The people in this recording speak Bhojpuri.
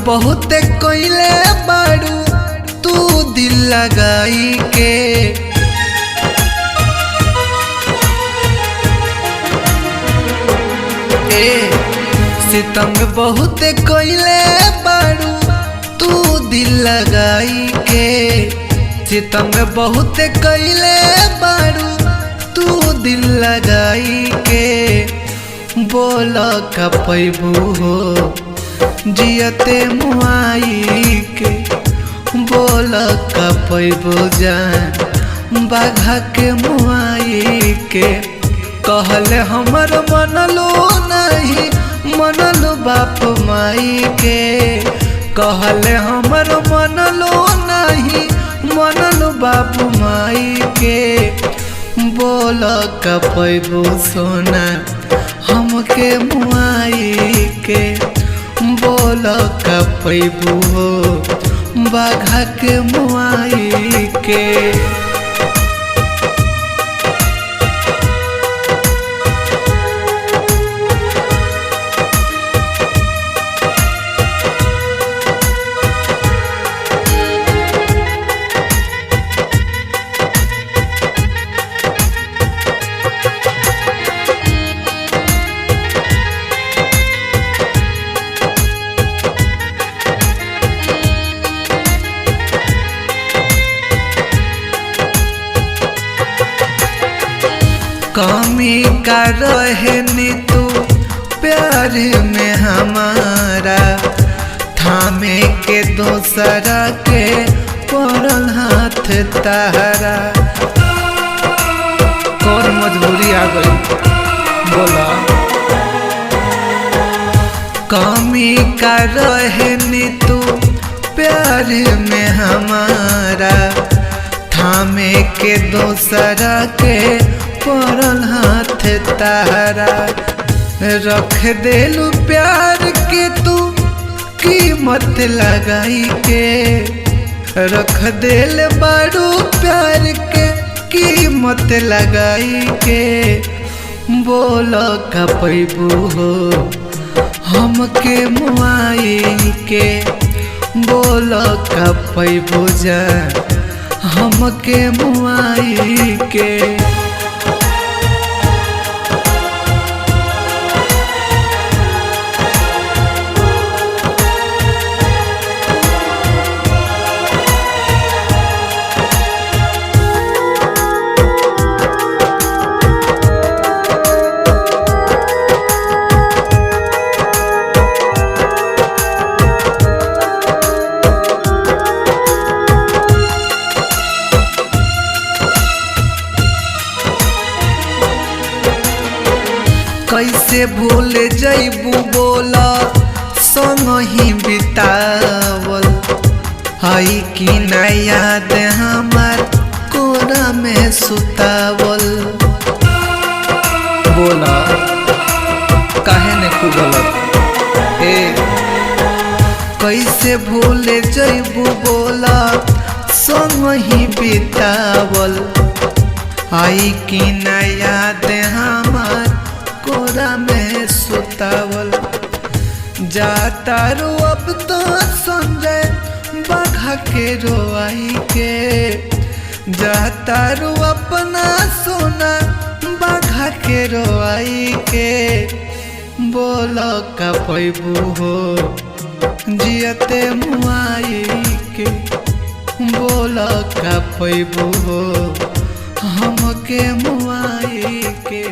बहुत कोइले बाड़ू तू दिल लगाई के। सितंग बहुत कोइले बाड़ू तू दिल लगाई के। सितंग बहुत कोइले बाड़ू तू दिल लगाई के। बोल का पैबू हो जियते मुआई के। बोल का पैबू जान बाघा के मुआई के। कहले हमर मनलो नहीं मनलो बाप माई के। कहले हमर मनलो नहीं मनलो बाप माई के। बोल का पैबू सोना हमके मुआई के। बोल का पैबू हो बाघा के मुआई के। कमी का रहे नी तू प्यार में हमारा। थामे के दोसरा के पड़ल हाथ तारा। कौन मजबूरी आ गई बोला। कमी का रहे नी तू प्यार में हमारा। थामे के दोसरा के पड़ल हाथ तारा। रख देलू प्यार के तू कीमत लगाई के। रख देल बारू प्यार के कीमत लगाई के। बोल का पैबू हो हमके मुआई के। बोल का पैबू जा हमके मुआई के। कैसे भूल जैबू बोला संग ही बितावल। हई कि न याद हमार कोरा में सुतावल। बोला काहे ने कु गलत कैसे भूल जैबू बोला संग ही बितावल। हई कि न याद हमार कोरा में सुतावल। जाता रो अब तो संजय बाघा के रोआई के। जाता रो अपना सोना बाघा के रोआई के। बोल का पैबू हो जियते मुआई के। बोल का पैबू हो हमके मुआई के।